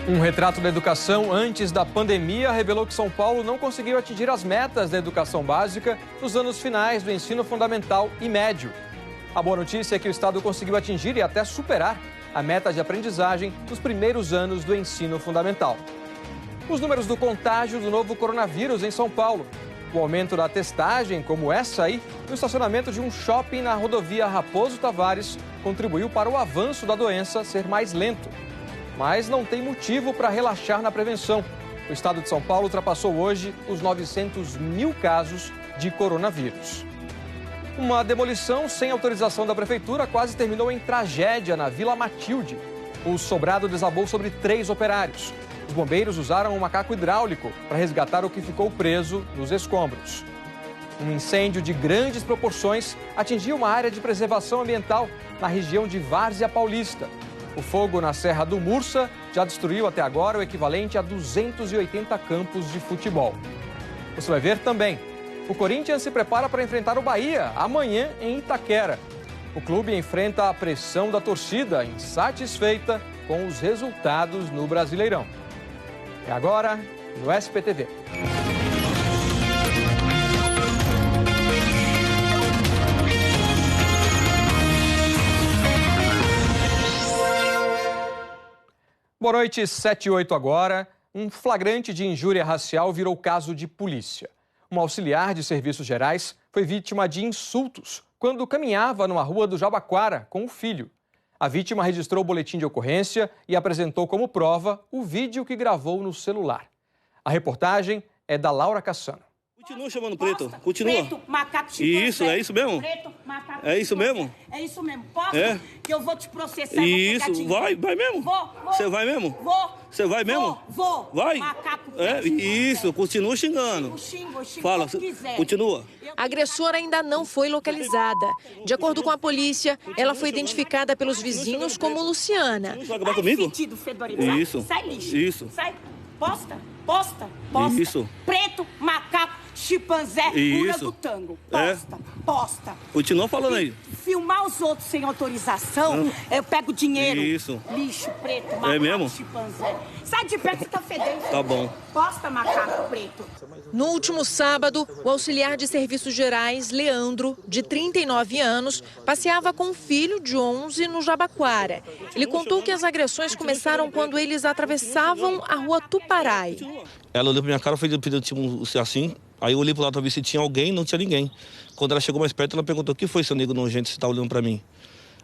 Um retrato da educação antes da pandemia revelou que São Paulo não conseguiu atingir as metas da educação básica nos anos finais do ensino fundamental e médio. A boa notícia é que o estado conseguiu atingir e até superar a meta de aprendizagem nos primeiros anos do ensino fundamental. Os números do contágio do novo coronavírus em São Paulo. O aumento da testagem, como essa aí, no estacionamento de um shopping na rodovia Raposo Tavares, contribuiu para o avanço da doença ser mais lento. Mas não tem motivo para relaxar na prevenção. O estado de São Paulo ultrapassou hoje os 900 mil casos de coronavírus. Uma demolição sem autorização da prefeitura quase terminou em tragédia na Vila Matilde. O sobrado desabou sobre 3 operários. Os bombeiros usaram um macaco hidráulico para resgatar o que ficou preso nos escombros. Um incêndio de grandes proporções atingiu uma área de preservação ambiental na região de Várzea Paulista. O fogo na Serra do Mursa já destruiu até agora o equivalente a 280 campos de futebol. Você vai ver também. O Corinthians se prepara para enfrentar o Bahia amanhã em Itaquera. O clube enfrenta a pressão da torcida, insatisfeita com os resultados no Brasileirão. É agora no SPTV. Boa noite, 7h08 agora. Um flagrante de injúria racial virou caso de polícia. Uma auxiliar de serviços gerais foi vítima de insultos quando caminhava numa rua do Jabaquara com o filho. A vítima registrou o boletim de ocorrência e apresentou como prova o vídeo que gravou no celular. A reportagem é da Laura Cassano. Continua chamando preto, continua. Preto, macaco, chimpanzé. Isso, é isso mesmo? Preto, macaco, é isso chimpanzé. mesmo? É isso mesmo. Posta É? que eu vou te processar. Isso, vai mesmo? Vou. Você vai mesmo? Vou. Você vai mesmo? Vou. Vai? Macaco, isso, continua xingando. Xingo Fala, o que quiser. continua. A agressora ainda não foi localizada. De acordo com a polícia, ela foi identificada pelos vizinhos como Luciana. Vai acabar comigo? Fedido, fedorizado. Isso. Sai lixo. Isso. Sai. Posta. Isso. Preto, macaco, chimpanzé, Isso. tango. É. Posta. Continua falando aí. Filmar os outros sem autorização, eu pego dinheiro. Isso. Lixo, preto, macaco, mesmo? chimpanzé. Sai de perto, você tá fedendo. Tá bom. Posta, macaco preto. No último sábado, o auxiliar de serviços gerais, Leandro, de 39 anos, passeava com o filho de 11 no Jabaquara. Ele contou que as agressões começaram quando eles atravessavam a rua Tuparai. Ela olhou pra minha cara, pediu tipo assim, aí eu olhei pro lado pra ver se tinha alguém, não tinha ninguém. Quando ela chegou mais perto, ela perguntou: o que foi, seu nego nojento, você tá olhando pra mim?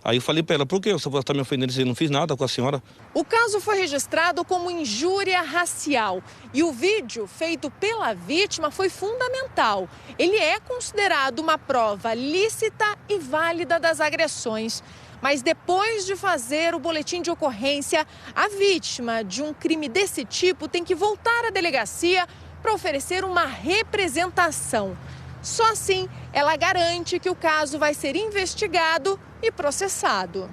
Aí eu falei pra ela: por que você tá me ofendendo? Eu não fiz nada com a senhora. O caso foi registrado como injúria racial e o vídeo feito pela vítima foi fundamental. Ele é considerado uma prova lícita e válida das agressões. Mas depois de fazer o boletim de ocorrência, a vítima de um crime desse tipo tem que voltar à delegacia para oferecer uma representação. Só assim ela garante que o caso vai ser investigado e processado.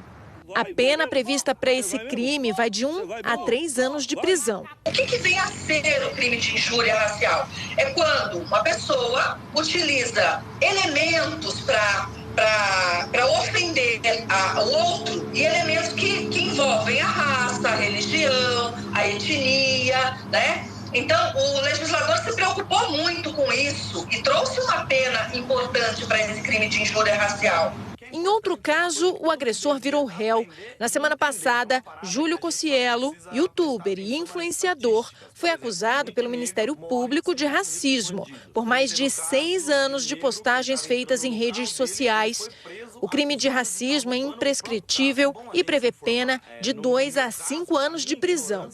A pena prevista para esse crime vai de 1 a 3 anos de prisão. O que vem a ser o crime de injúria racial? É quando uma pessoa utiliza elementos para ofender o outro e elementos que envolvem a raça, a religião, a etnia, né? Então, o legislador se preocupou muito com isso e trouxe uma pena importante para esse crime de injúria racial. Em outro caso, o agressor virou réu. Na semana passada, Júlio Cocielo, youtuber e influenciador, foi acusado pelo Ministério Público de racismo por mais de 6 anos de postagens feitas em redes sociais. O crime de racismo é imprescritível e prevê pena de 2 a 5 anos de prisão.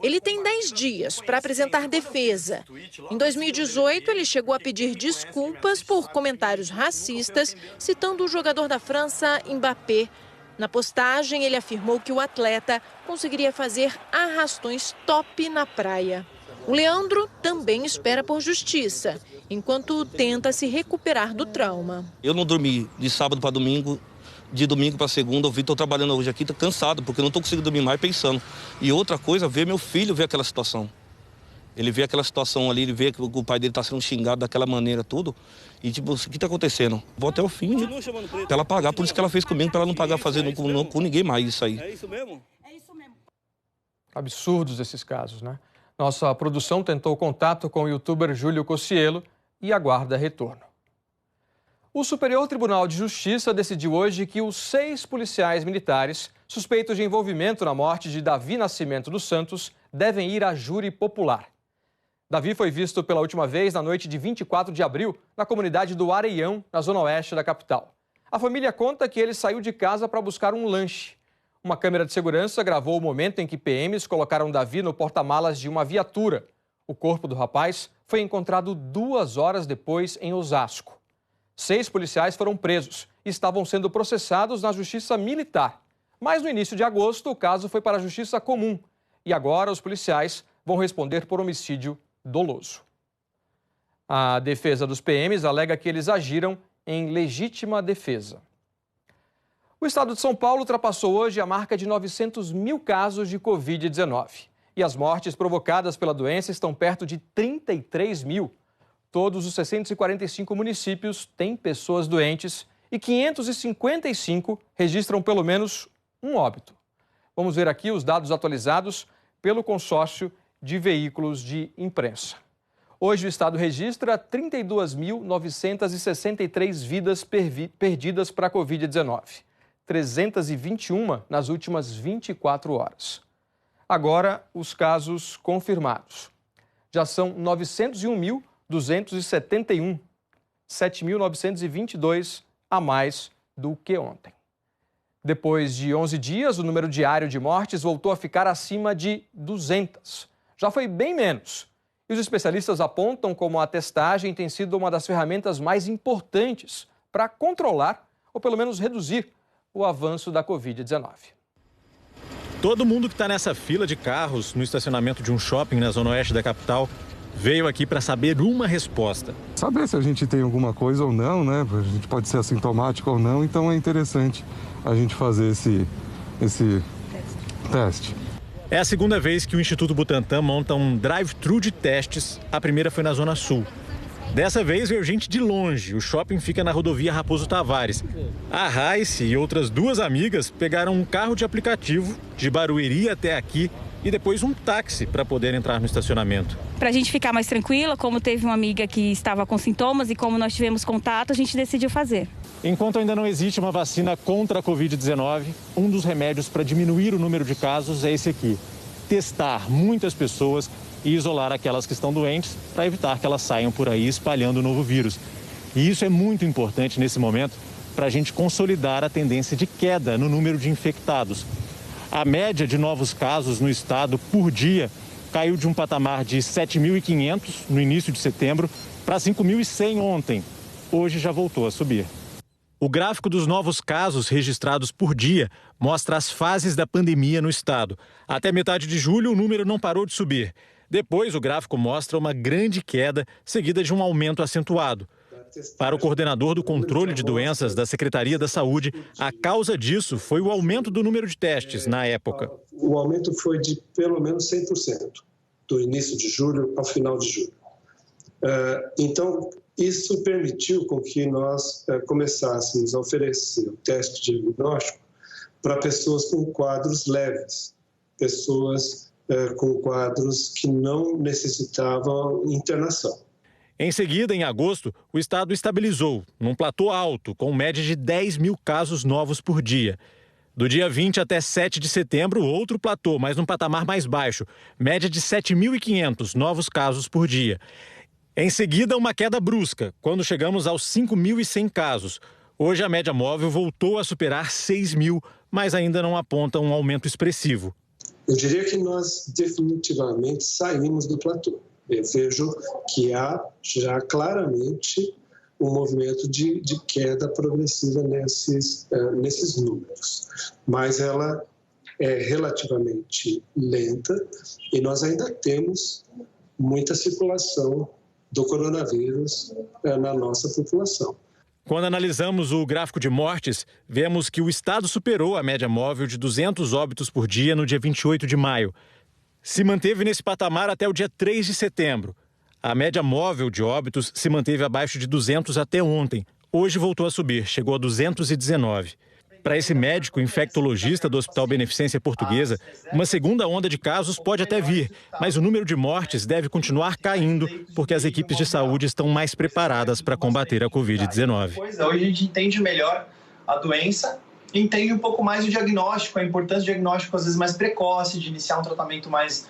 Ele tem 10 dias para apresentar defesa. Em 2018, ele chegou a pedir desculpas por comentários racistas, citando o jogador da França, Mbappé. Na postagem, ele afirmou que o atleta conseguiria fazer arrastões top na praia. O Leandro também espera por justiça, enquanto tenta se recuperar do trauma. Eu não dormi de sábado para domingo. De domingo para segunda, eu estou trabalhando hoje aqui, tô cansado, porque eu não estou conseguindo dormir mais pensando. E outra coisa, ver meu filho ver aquela situação. Ele vê aquela situação ali, ele vê que o pai dele está sendo xingado daquela maneira, tudo. E tipo, o que está acontecendo? Vou até o fim, para ela pagar, por isso que ela fez comigo, para ela não pagar fazendo com ninguém mais isso aí. É isso mesmo. Absurdos esses casos, né? Nossa produção tentou contato com o youtuber Júlio Cocielo e aguarda retorno. O Superior Tribunal de Justiça decidiu hoje que os 6 policiais militares suspeitos de envolvimento na morte de Davi Nascimento dos Santos devem ir a júri popular. Davi foi visto pela última vez na noite de 24 de abril na comunidade do Areião, na zona oeste da capital. A família conta que ele saiu de casa para buscar um lanche. Uma câmera de segurança gravou o momento em que PMs colocaram Davi no porta-malas de uma viatura. O corpo do rapaz foi encontrado 2 horas depois em Osasco. 6 policiais foram presos e estavam sendo processados na Justiça Militar. Mas no início de agosto, o caso foi para a Justiça Comum. E agora os policiais vão responder por homicídio doloso. A defesa dos PMs alega que eles agiram em legítima defesa. O estado de São Paulo ultrapassou hoje a marca de 900 mil casos de Covid-19. E as mortes provocadas pela doença estão perto de 33 mil. Todos os 645 municípios têm pessoas doentes e 555 registram pelo menos um óbito. Vamos ver aqui os dados atualizados pelo consórcio de veículos de imprensa. Hoje o estado registra 32.963 vidas perdidas para a Covid-19. 321 nas últimas 24 horas. Agora, os casos confirmados. Já são 901.271, 7.922 a mais do que ontem. Depois de 11 dias, o número diário de mortes voltou a ficar acima de 200. Já foi bem menos. E os especialistas apontam como a testagem tem sido uma das ferramentas mais importantes para controlar ou pelo menos reduzir o avanço da Covid-19. Todo mundo que está nessa fila de carros no estacionamento de um shopping na zona oeste da capital veio aqui para saber uma resposta. Saber se a gente tem alguma coisa ou não, né? A gente pode ser assintomático ou não, então é interessante a gente fazer esse teste. É a segunda vez que o Instituto Butantan monta um drive-thru de testes. A primeira foi na Zona Sul. Dessa vez veio gente de longe. O shopping fica na rodovia Raposo Tavares. A Raísse e outras 2 amigas pegaram um carro de aplicativo de Barueri até aqui e depois um táxi para poder entrar no estacionamento. Para a gente ficar mais tranquila, como teve uma amiga que estava com sintomas e como nós tivemos contato, a gente decidiu fazer. Enquanto ainda não existe uma vacina contra a Covid-19, um dos remédios para diminuir o número de casos é esse aqui: testar muitas pessoas e isolar aquelas que estão doentes para evitar que elas saiam por aí espalhando o novo vírus. E isso é muito importante nesse momento para a gente consolidar a tendência de queda no número de infectados. A média de novos casos no estado por dia caiu de um patamar de 7.500 no início de setembro para 5.100 ontem. Hoje já voltou a subir. O gráfico dos novos casos registrados por dia mostra as fases da pandemia no estado. Até metade de julho, o número não parou de subir. Depois, o gráfico mostra uma grande queda, seguida de um aumento acentuado. Para o coordenador do controle de doenças da Secretaria da Saúde, a causa disso foi o aumento do número de testes na época. O aumento foi de pelo menos 100%, do início de julho ao final de julho. Então, isso permitiu com que nós começássemos a oferecer o teste diagnóstico para pessoas com quadros leves, pessoas com quadros que não necessitavam internação. Em seguida, em agosto, o estado estabilizou num platô alto, com média de 10 mil casos novos por dia. Do dia 20 até 7 de setembro, outro platô, mas num patamar mais baixo, média de 7.500 novos casos por dia. Em seguida, uma queda brusca, quando chegamos aos 5.100 casos. Hoje, a média móvel voltou a superar 6.000, mas ainda não aponta um aumento expressivo. Eu diria que nós definitivamente saímos do platô. Eu vejo que há já claramente um movimento de queda progressiva nesses números. Mas ela é relativamente lenta e nós ainda temos muita circulação do coronavírus na nossa população. Quando analisamos o gráfico de mortes, vemos que o estado superou a média móvel de 200 óbitos por dia no dia 28 de maio. Se manteve nesse patamar até o dia 3 de setembro. A média móvel de óbitos se manteve abaixo de 200 até ontem. Hoje voltou a subir, chegou a 219. Para esse médico infectologista do Hospital Beneficência Portuguesa, uma segunda onda de casos pode até vir, mas o número de mortes deve continuar caindo porque as equipes de saúde estão mais preparadas para combater a Covid-19. Hoje a gente entende melhor a doença, entende um pouco mais o diagnóstico, a importância do diagnóstico às vezes mais precoce, de iniciar um tratamento mais,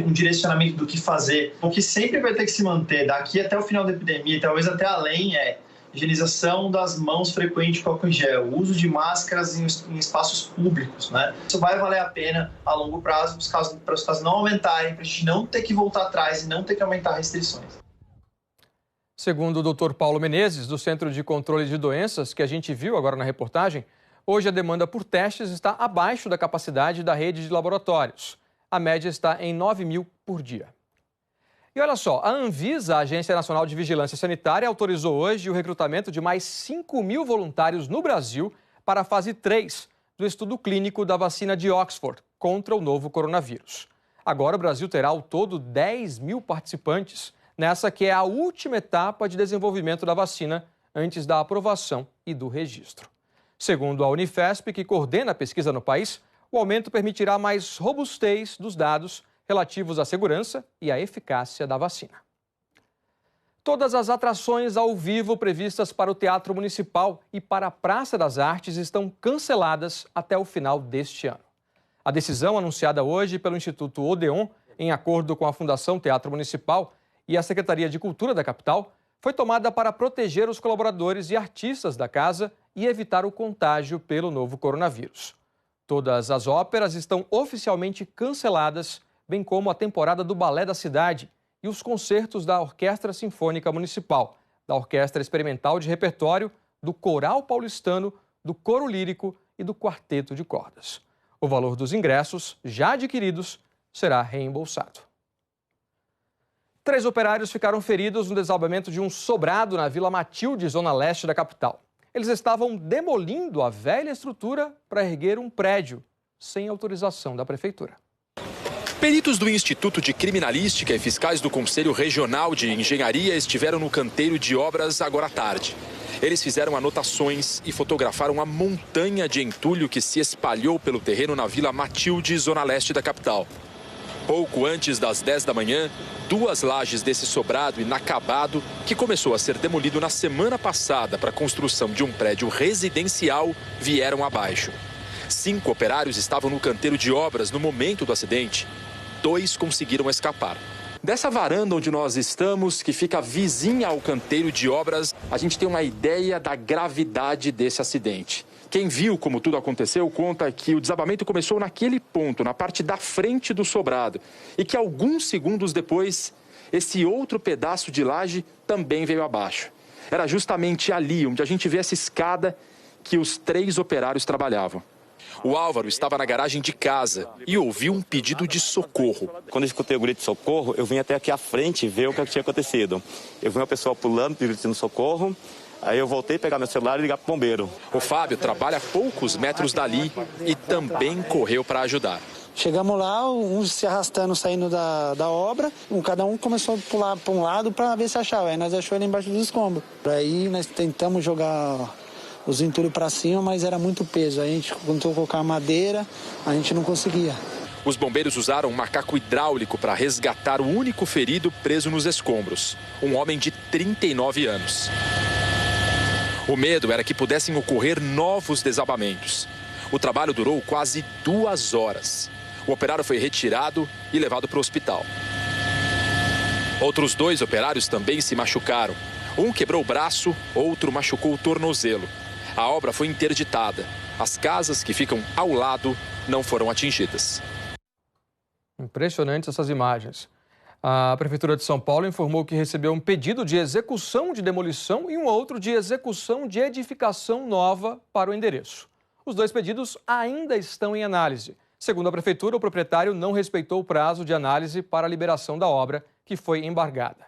um direcionamento do que fazer. O que sempre vai ter que se manter daqui até o final da epidemia, e talvez até além, é higienização das mãos frequente com álcool em gel, o uso de máscaras em espaços públicos, né? Isso vai valer a pena a longo prazo para os casos não aumentarem, para a gente não ter que voltar atrás e não ter que aumentar restrições. Segundo o Dr. Paulo Menezes, do Centro de Controle de Doenças, que a gente viu agora na reportagem, hoje a demanda por testes está abaixo da capacidade da rede de laboratórios. A média está em 9.000 por dia. E olha só, a Anvisa, a Agência Nacional de Vigilância Sanitária, autorizou hoje o recrutamento de mais 5.000 voluntários no Brasil para a fase 3 do estudo clínico da vacina de Oxford contra o novo coronavírus. Agora o Brasil terá ao todo 10.000 participantes nessa que é a última etapa de desenvolvimento da vacina antes da aprovação e do registro. Segundo a Unifesp, que coordena a pesquisa no país, o aumento permitirá mais robustez dos dados relativos à segurança e à eficácia da vacina. Todas as atrações ao vivo previstas para o Teatro Municipal e para a Praça das Artes estão canceladas até o final deste ano. A decisão, anunciada hoje pelo Instituto Odeon, em acordo com a Fundação Teatro Municipal e a Secretaria de Cultura da capital, foi tomada para proteger os colaboradores e artistas da casa e evitar o contágio pelo novo coronavírus. Todas as óperas estão oficialmente canceladas, bem como a temporada do Balé da Cidade e os concertos da Orquestra Sinfônica Municipal, da Orquestra Experimental de Repertório, do Coral Paulistano, do Coro Lírico e do Quarteto de Cordas. O valor dos ingressos, já adquiridos, será reembolsado. 3 operários ficaram feridos no desabamento de um sobrado na Vila Matilde, zona leste da capital. Eles estavam demolindo a velha estrutura para erguer um prédio, sem autorização da prefeitura. Peritos do Instituto de Criminalística e fiscais do Conselho Regional de Engenharia estiveram no canteiro de obras agora à tarde. Eles fizeram anotações e fotografaram a montanha de entulho que se espalhou pelo terreno na Vila Matilde, zona leste da capital. Pouco antes das 10 da manhã, 2 lajes desse sobrado inacabado, que começou a ser demolido na semana passada para a construção de um prédio residencial, vieram abaixo. 5 operários estavam no canteiro de obras no momento do acidente. 2 conseguiram escapar. Dessa varanda onde nós estamos, que fica vizinha ao canteiro de obras, a gente tem uma ideia da gravidade desse acidente. Quem viu como tudo aconteceu conta que o desabamento começou naquele ponto, na parte da frente do sobrado, e que alguns segundos depois, esse outro pedaço de laje também veio abaixo. Era justamente ali onde a gente vê essa escada que os 3 operários trabalhavam. O Álvaro estava na garagem de casa e ouviu um pedido de socorro. Quando eu escutei o grito de socorro, eu vim até aqui à frente ver o que tinha acontecido. Eu vi uma pessoa pulando, pedindo socorro. Aí eu voltei a pegar meu celular e ligar para o bombeiro. O Fábio trabalha a poucos metros dali e também correu para ajudar. Chegamos lá, uns se arrastando, saindo da obra. Cada um começou a pular para um lado para ver se achava. Aí nós achamos ele embaixo dos escombros. Aí nós tentamos jogar os entulhos para cima, mas era muito peso. Aí a gente tentou colocar madeira, a gente não conseguia. Os bombeiros usaram um macaco hidráulico para resgatar o único ferido preso nos escombros, um homem de 39 anos. O medo era que pudessem ocorrer novos desabamentos. O trabalho durou quase 2 horas. O operário foi retirado e levado para o hospital. Outros 2 operários também se machucaram. Um quebrou o braço, outro machucou o tornozelo. A obra foi interditada. As casas que ficam ao lado não foram atingidas. Impressionantes essas imagens. A Prefeitura de São Paulo informou que recebeu um pedido de execução de demolição e um outro de execução de edificação nova para o endereço. Os 2 pedidos ainda estão em análise. Segundo a Prefeitura, o proprietário não respeitou o prazo de análise para a liberação da obra, que foi embargada.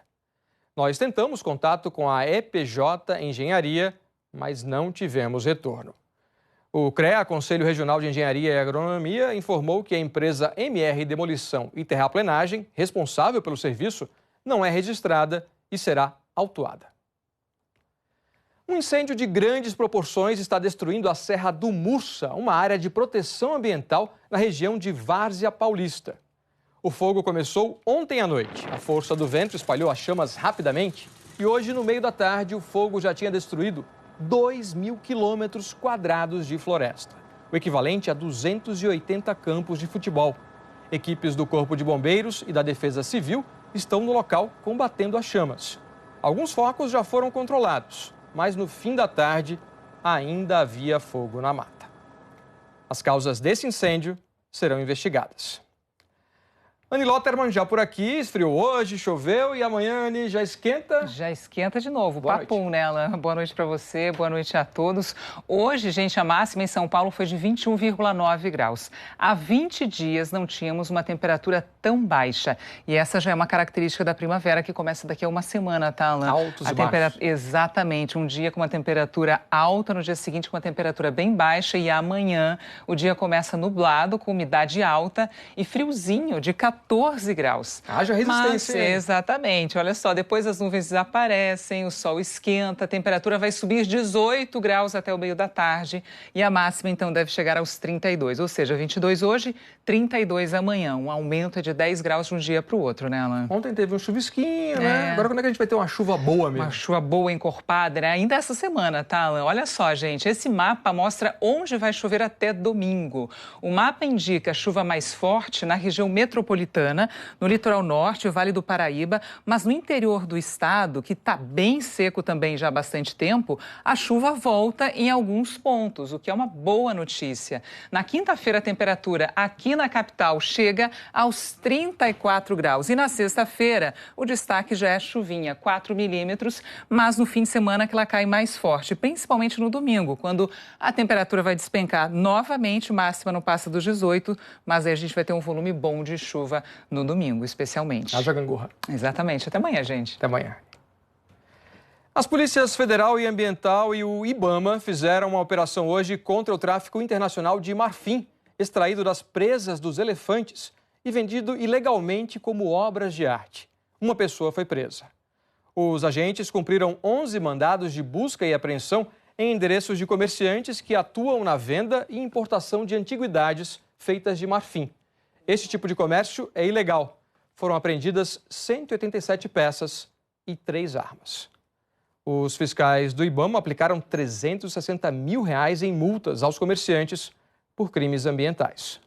Nós tentamos contato com a EPJ Engenharia, mas não tivemos retorno. O CREA, Conselho Regional de Engenharia e Agronomia, informou que a empresa MR Demolição e Terraplenagem, responsável pelo serviço, não é registrada e será autuada. Um incêndio de grandes proporções está destruindo a Serra do Mursa, uma área de proteção ambiental na região de Várzea Paulista. O fogo começou ontem à noite. A força do vento espalhou as chamas rapidamente e hoje, no meio da tarde, o fogo já tinha destruído 2.000 quilômetros quadrados de floresta, o equivalente a 280 campos de futebol. Equipes do Corpo de Bombeiros e da Defesa Civil estão no local combatendo as chamas. Alguns focos já foram controlados, mas no fim da tarde ainda havia fogo na mata. As causas desse incêndio serão investigadas. Anny Lotterman já por aqui, esfriou hoje, choveu e amanhã, Anny, já esquenta? Já esquenta de novo, Boa papum, noite. né, Alan? Boa noite para você, boa noite a todos. Hoje, gente, a máxima em São Paulo foi de 21,9 graus. Há 20 dias não tínhamos uma temperatura tão baixa. E essa já é uma característica da primavera que começa daqui a uma semana, tá, Alan? Altos e baixos. Exatamente, um dia com uma temperatura alta, no dia seguinte com uma temperatura bem baixa e amanhã o dia começa nublado, com umidade alta e friozinho de 14 graus. Haja resistência. Mas, exatamente. Olha só, depois as nuvens desaparecem, o sol esquenta, a temperatura vai subir 18 graus até o meio da tarde e a máxima, então, deve chegar aos 32. Ou seja, 22 hoje, 32 amanhã. Um aumento de 10 graus de um dia para o outro, né, Alan? Ontem teve um chuvisquinho, né? Agora quando é que a gente vai ter uma chuva boa mesmo? Uma chuva boa, encorpada, né? Ainda essa semana, tá, Alan? Olha só, gente, esse mapa mostra onde vai chover até domingo. O mapa indica chuva mais forte na região metropolitana, no litoral norte, o Vale do Paraíba, mas no interior do estado, que está bem seco também já há bastante tempo, a chuva volta em alguns pontos, o que é uma boa notícia. Na quinta-feira, a temperatura aqui na capital chega aos 34 graus e na sexta-feira o destaque já é chuvinha, 4 milímetros, mas no fim de semana que ela cai mais forte, principalmente no domingo, quando a temperatura vai despencar novamente, máxima não passa dos 18, mas aí a gente vai ter um volume bom de chuva no domingo, especialmente. Haja gangorra. Exatamente. Até amanhã, gente. Até amanhã. As polícias federal e ambiental e o IBAMA fizeram uma operação hoje contra o tráfico internacional de marfim, extraído das presas dos elefantes e vendido ilegalmente como obras de arte. Uma pessoa foi presa. Os agentes cumpriram 11 mandados de busca e apreensão em endereços de comerciantes que atuam na venda e importação de antiguidades feitas de marfim. Este tipo de comércio é ilegal. Foram apreendidas 187 peças e 3 armas. Os fiscais do IBAMA aplicaram R$360 mil em multas aos comerciantes por crimes ambientais.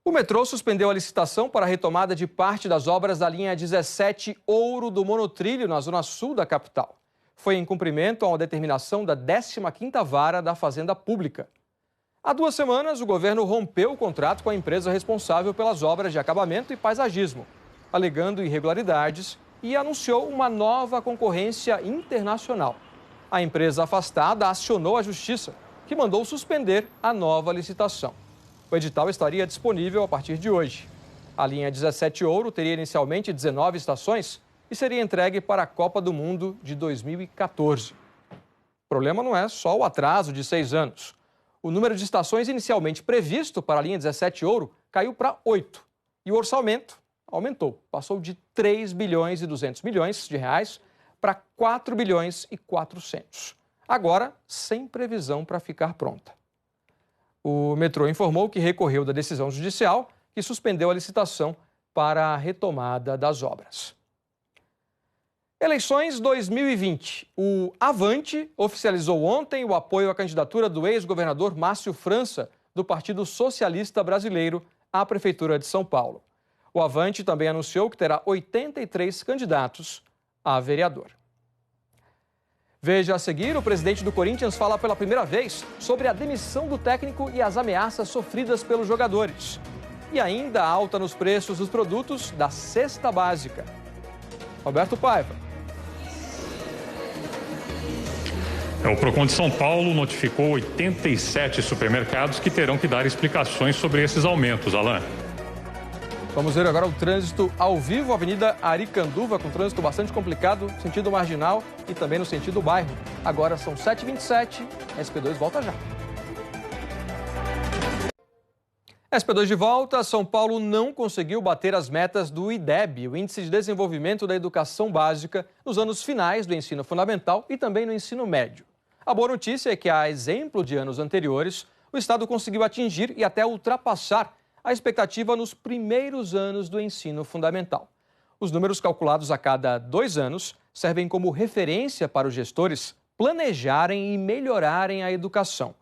O metrô suspendeu a licitação para a retomada de parte das obras da linha 17 Ouro do monotrilho na zona sul da capital. Foi em cumprimento a uma determinação da 15ª Vara da Fazenda Pública. Há 2 semanas, o governo rompeu o contrato com a empresa responsável pelas obras de acabamento e paisagismo, alegando irregularidades e anunciou uma nova concorrência internacional. A empresa afastada acionou a justiça, que mandou suspender a nova licitação. O edital estaria disponível a partir de hoje. A linha 17 Ouro teria inicialmente 19 estações e seria entregue para a Copa do Mundo de 2014. O problema não é só o atraso de 6 anos. O número de estações inicialmente previsto para a linha 17 Ouro caiu para 8. E o orçamento aumentou. Passou de 3 bilhões e 200 milhões de reais para 4 bilhões e 400. Agora, sem previsão para ficar pronta. O metrô informou que recorreu da decisão judicial que suspendeu a licitação para a retomada das obras. Eleições 2020. O Avante oficializou ontem o apoio à candidatura do ex-governador Márcio França, do Partido Socialista Brasileiro, à Prefeitura de São Paulo. O Avante também anunciou que terá 83 candidatos a vereador. Veja a seguir, o presidente do Corinthians fala pela primeira vez sobre a demissão do técnico e as ameaças sofridas pelos jogadores. E ainda a alta nos preços dos produtos da cesta básica. Roberto Paiva. O Procon de São Paulo notificou 87 supermercados que terão que dar explicações sobre esses aumentos, Alan. Vamos ver agora o trânsito ao vivo, Avenida Aricanduva, com trânsito bastante complicado, sentido marginal e também no sentido bairro. Agora são 7h27, SP2 volta já. SP2 de volta. São Paulo não conseguiu bater as metas do IDEB, o Índice de Desenvolvimento da Educação Básica, nos anos finais do ensino fundamental e também no ensino médio. A boa notícia é que, a exemplo de anos anteriores, o Estado conseguiu atingir e até ultrapassar a expectativa nos primeiros anos do ensino fundamental. Os números calculados a cada 2 anos servem como referência para os gestores planejarem e melhorarem a educação.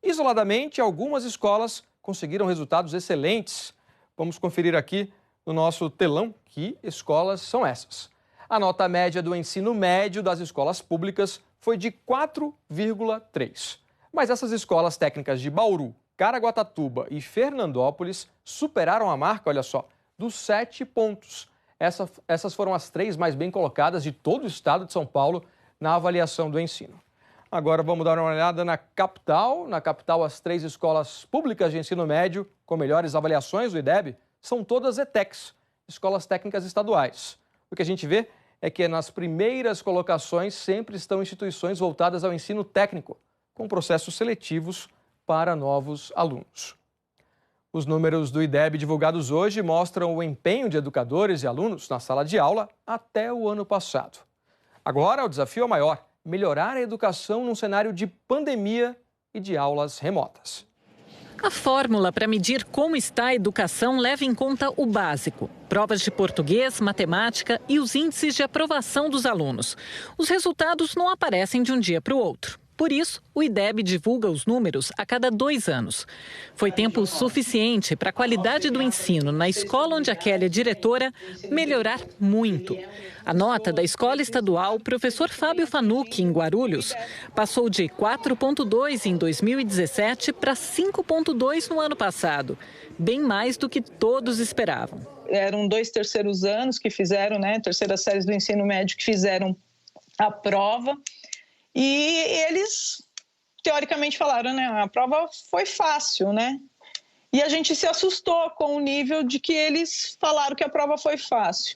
Isoladamente, algumas escolas conseguiram resultados excelentes. Vamos conferir aqui no nosso telão que escolas são essas. A nota média do ensino médio das escolas públicas foi de 4,3. Mas essas escolas técnicas de Bauru, Caraguatatuba e Fernandópolis superaram a marca, olha só, dos 7 pontos. Essas foram as 3 mais bem colocadas de todo o estado de São Paulo na avaliação do ensino. Agora vamos dar uma olhada na capital. Na capital, as 3 escolas públicas de ensino médio com melhores avaliações do IDEB são todas ETECs, escolas técnicas estaduais. O que a gente vê é que nas primeiras colocações sempre estão instituições voltadas ao ensino técnico, com processos seletivos para novos alunos. Os números do IDEB divulgados hoje mostram o empenho de educadores e alunos na sala de aula até o ano passado. Agora, o desafio é maior: melhorar a educação num cenário de pandemia e de aulas remotas. A fórmula para medir como está a educação leva em conta o básico: provas de português, matemática e os índices de aprovação dos alunos. Os resultados não aparecem de um dia para o outro. Por isso, o IDEB divulga os números a cada 2 anos. Foi tempo suficiente para a qualidade do ensino na escola onde a Kelly é diretora melhorar muito. A nota da escola estadual Professor Fábio Fanucchi, em Guarulhos, passou de 4,2 em 2017 para 5,2 no ano passado, bem mais do que todos esperavam. Eram 2 terceiros anos que fizeram, terceiras séries do ensino médio que fizeram a prova. E eles, teoricamente, falaram, a prova foi fácil, E a gente se assustou com o nível de que eles falaram que a prova foi fácil.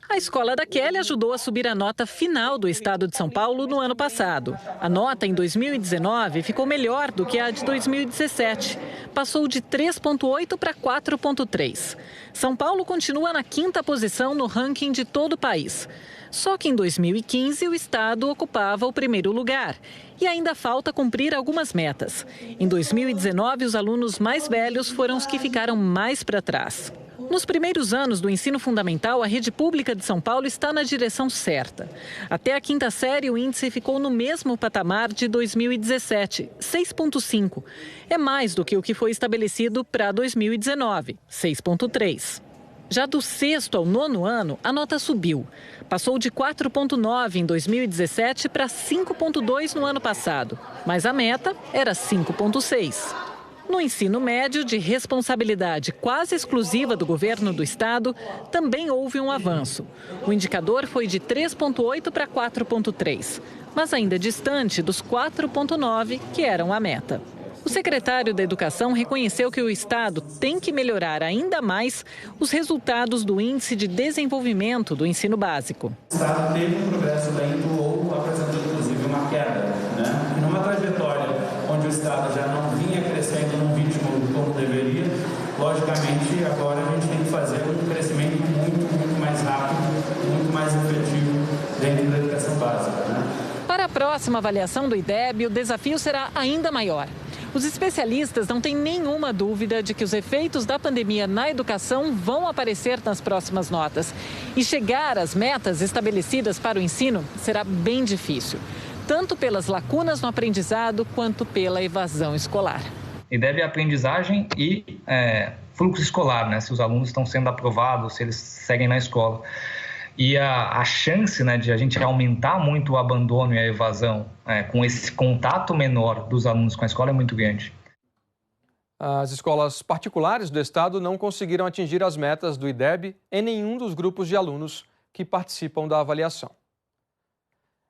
A escola da Kelly ajudou a subir a nota final do estado de São Paulo no ano passado. A nota em 2019 ficou melhor do que a de 2017. Passou de 3,8 para 4,3. São Paulo continua na 5ª posição no ranking de todo o país. Só que em 2015 o estado ocupava o 1º lugar e ainda falta cumprir algumas metas. Em 2019, os alunos mais velhos foram os que ficaram mais para trás. Nos primeiros anos do ensino fundamental, a rede pública de São Paulo está na direção certa. Até a 5ª série, o índice ficou no mesmo patamar de 2017, 6,5. É mais do que o que foi estabelecido para 2019, 6,3. Já do 6º ao 9º ano, a nota subiu. Passou de 4,9 em 2017 para 5,2 no ano passado. Mas a meta era 5,6. No ensino médio, de responsabilidade quase exclusiva do governo do estado, também houve um avanço. O indicador foi de 3,8 para 4,3, mas ainda distante dos 4,9 que eram a meta. O secretário da Educação reconheceu que o estado tem que melhorar ainda mais os resultados do Índice de Desenvolvimento do Ensino Básico. O estado teve um progresso lento ou apresentou inclusive uma queda, numa trajetória onde o estado já não vinha crescendo num ritmo como deveria. Logicamente, agora a gente tem que fazer um crescimento muito mais rápido, muito mais efetivo dentro da educação básica. Para a próxima avaliação do IDEB, o desafio será ainda maior. Os especialistas não têm nenhuma dúvida de que os efeitos da pandemia na educação vão aparecer nas próximas notas. E chegar às metas estabelecidas para o ensino será bem difícil, tanto pelas lacunas no aprendizado quanto pela evasão escolar. IDEB é aprendizagem e fluxo escolar, se os alunos estão sendo aprovados, se eles seguem na escola. E a chance de a gente aumentar muito o abandono e a evasão com esse contato menor dos alunos com a escola é muito grande. As escolas particulares do estado não conseguiram atingir as metas do IDEB em nenhum dos grupos de alunos que participam da avaliação.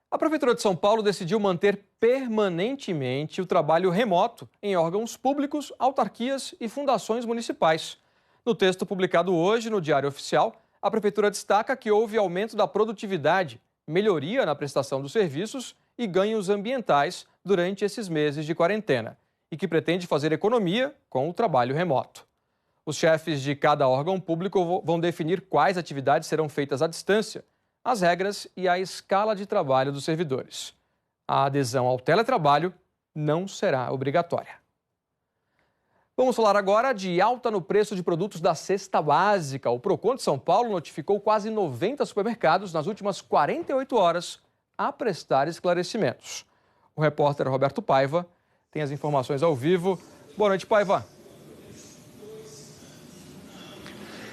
A Prefeitura de São Paulo decidiu manter permanentemente o trabalho remoto em órgãos públicos, autarquias e fundações municipais. No texto publicado hoje no Diário Oficial, a Prefeitura destaca que houve aumento da produtividade, melhoria na prestação dos serviços e ganhos ambientais durante esses meses de quarentena e que pretende fazer economia com o trabalho remoto. Os chefes de cada órgão público vão definir quais atividades serão feitas à distância, as regras e a escala de trabalho dos servidores. A adesão ao teletrabalho não será obrigatória. Vamos falar agora de alta no preço de produtos da cesta básica. O Procon de São Paulo notificou quase 90 supermercados nas últimas 48 horas a prestar esclarecimentos. O repórter Roberto Paiva tem as informações ao vivo. Boa noite, Paiva.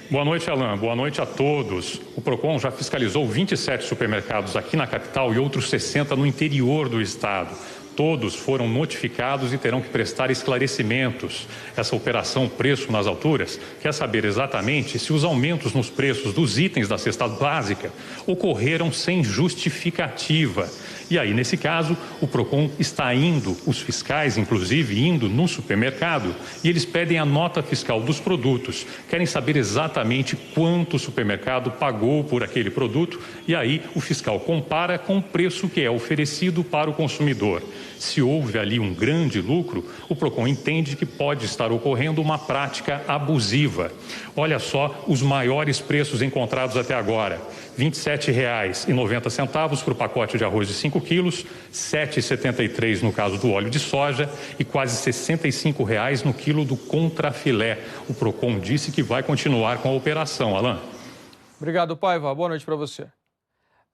Boa noite, Alan. Boa noite a todos. O Procon já fiscalizou 27 supermercados aqui na capital e outros 60 no interior do estado. Todos foram notificados e terão que prestar esclarecimentos. Essa operação Preço nas Alturas quer saber exatamente se os aumentos nos preços dos itens da cesta básica ocorreram sem justificativa. E aí, nesse caso, o Procon está indo, os fiscais, inclusive, indo no supermercado e eles pedem a nota fiscal dos produtos. Querem saber exatamente quanto o supermercado pagou por aquele produto e aí o fiscal compara com o preço que é oferecido para o consumidor. Se houve ali um grande lucro, o Procon entende que pode estar ocorrendo uma prática abusiva. Olha só os maiores preços encontrados até agora. R$ 27,90 para o pacote de arroz de 5 quilos, R$ 7,73 no caso do óleo de soja e quase R$ 65 no quilo do contrafilé. O Procon disse que vai continuar com a operação. Alan. Obrigado, Paiva. Boa noite para você.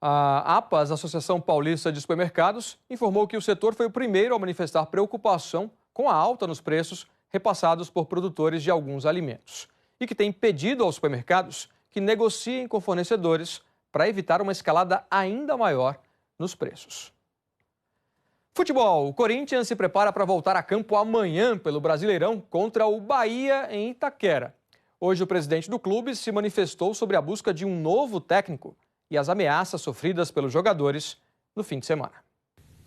A APAS, Associação Paulista de Supermercados, informou que o setor foi o primeiro a manifestar preocupação com a alta nos preços repassados por produtores de alguns alimentos e que tem pedido aos supermercados que negociem com fornecedores para evitar uma escalada ainda maior nos preços. Futebol. O Corinthians se prepara para voltar a campo amanhã pelo Brasileirão contra o Bahia em Itaquera. Hoje o presidente do clube se manifestou sobre a busca de um novo técnico e as ameaças sofridas pelos jogadores no fim de semana.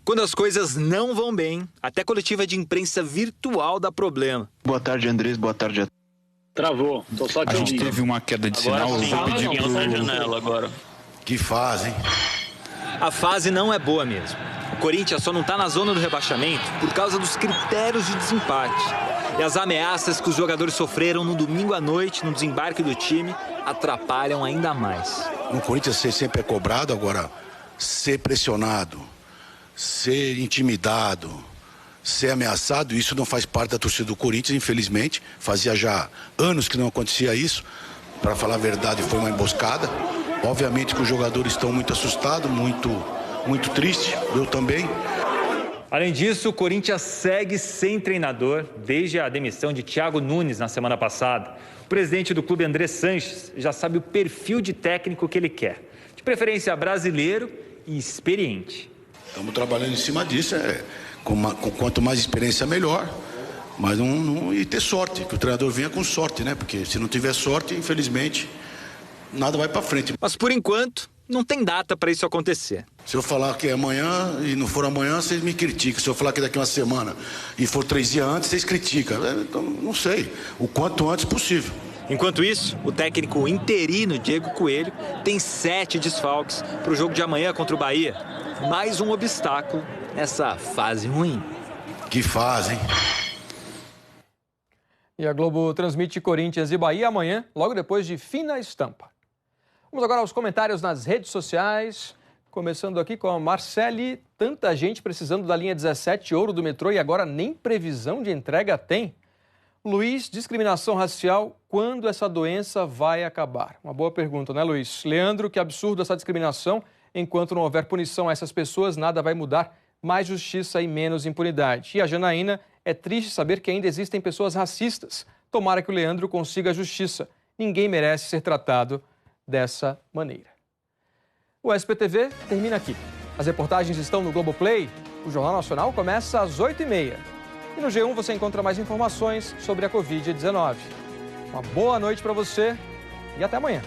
Quando as coisas não vão bem, até coletiva de imprensa virtual dá problema. Boa tarde, Andrés. Boa tarde a... Travou, tô só te ouvindo. A gente teve uma queda de sinal, eu vou pedir pro... janela agora. Que fase, hein? A fase não é boa mesmo. O Corinthians só não tá na zona do rebaixamento por causa dos critérios de desempate. E as ameaças que os jogadores sofreram no domingo à noite, no desembarque do time, atrapalham ainda mais. No Corinthians ser sempre é cobrado, agora ser pressionado, ser intimidado, ser ameaçado, isso não faz parte da torcida do Corinthians, infelizmente. Fazia já anos que não acontecia isso. Para falar a verdade, foi uma emboscada. Obviamente que os jogadores estão muito assustados, muito tristes, eu também. Além disso, o Corinthians segue sem treinador desde a demissão de Thiago Nunes na semana passada. O presidente do clube, André Sanches, já sabe o perfil de técnico que ele quer. De preferência brasileiro e experiente. Estamos trabalhando em cima disso, com quanto mais experiência, melhor. Mas e ter sorte, que o treinador venha com sorte, né? Porque se não tiver sorte, infelizmente, nada vai para frente. Mas por enquanto, não tem data para isso acontecer. Se eu falar que é amanhã e não for amanhã, vocês me criticam. Se eu falar que daqui uma semana e for 3 dias antes, vocês criticam. Então, não sei. O quanto antes possível. Enquanto isso, o técnico interino Diego Coelho tem 7 desfalques para o jogo de amanhã contra o Bahia. Mais um obstáculo nessa fase ruim. Que fase, hein? E a Globo transmite Corinthians e Bahia amanhã, logo depois de Fina Estampa. Vamos agora aos comentários nas redes sociais. Começando aqui com a Marcele. Tanta gente precisando da linha 17 ouro do metrô e agora nem previsão de entrega tem. Luiz, discriminação racial, quando essa doença vai acabar? Uma boa pergunta, né, Luiz? Leandro, que absurdo essa discriminação. Enquanto não houver punição a essas pessoas, nada vai mudar. Mais justiça e menos impunidade. E a Janaína, é triste saber que ainda existem pessoas racistas. Tomara que o Leandro consiga a justiça. Ninguém merece ser tratado dessa maneira. O SPTV termina aqui. As reportagens estão no Globoplay. O Jornal Nacional começa às 8h30. E no G1 você encontra mais informações sobre a Covid-19. Uma boa noite para você e até amanhã.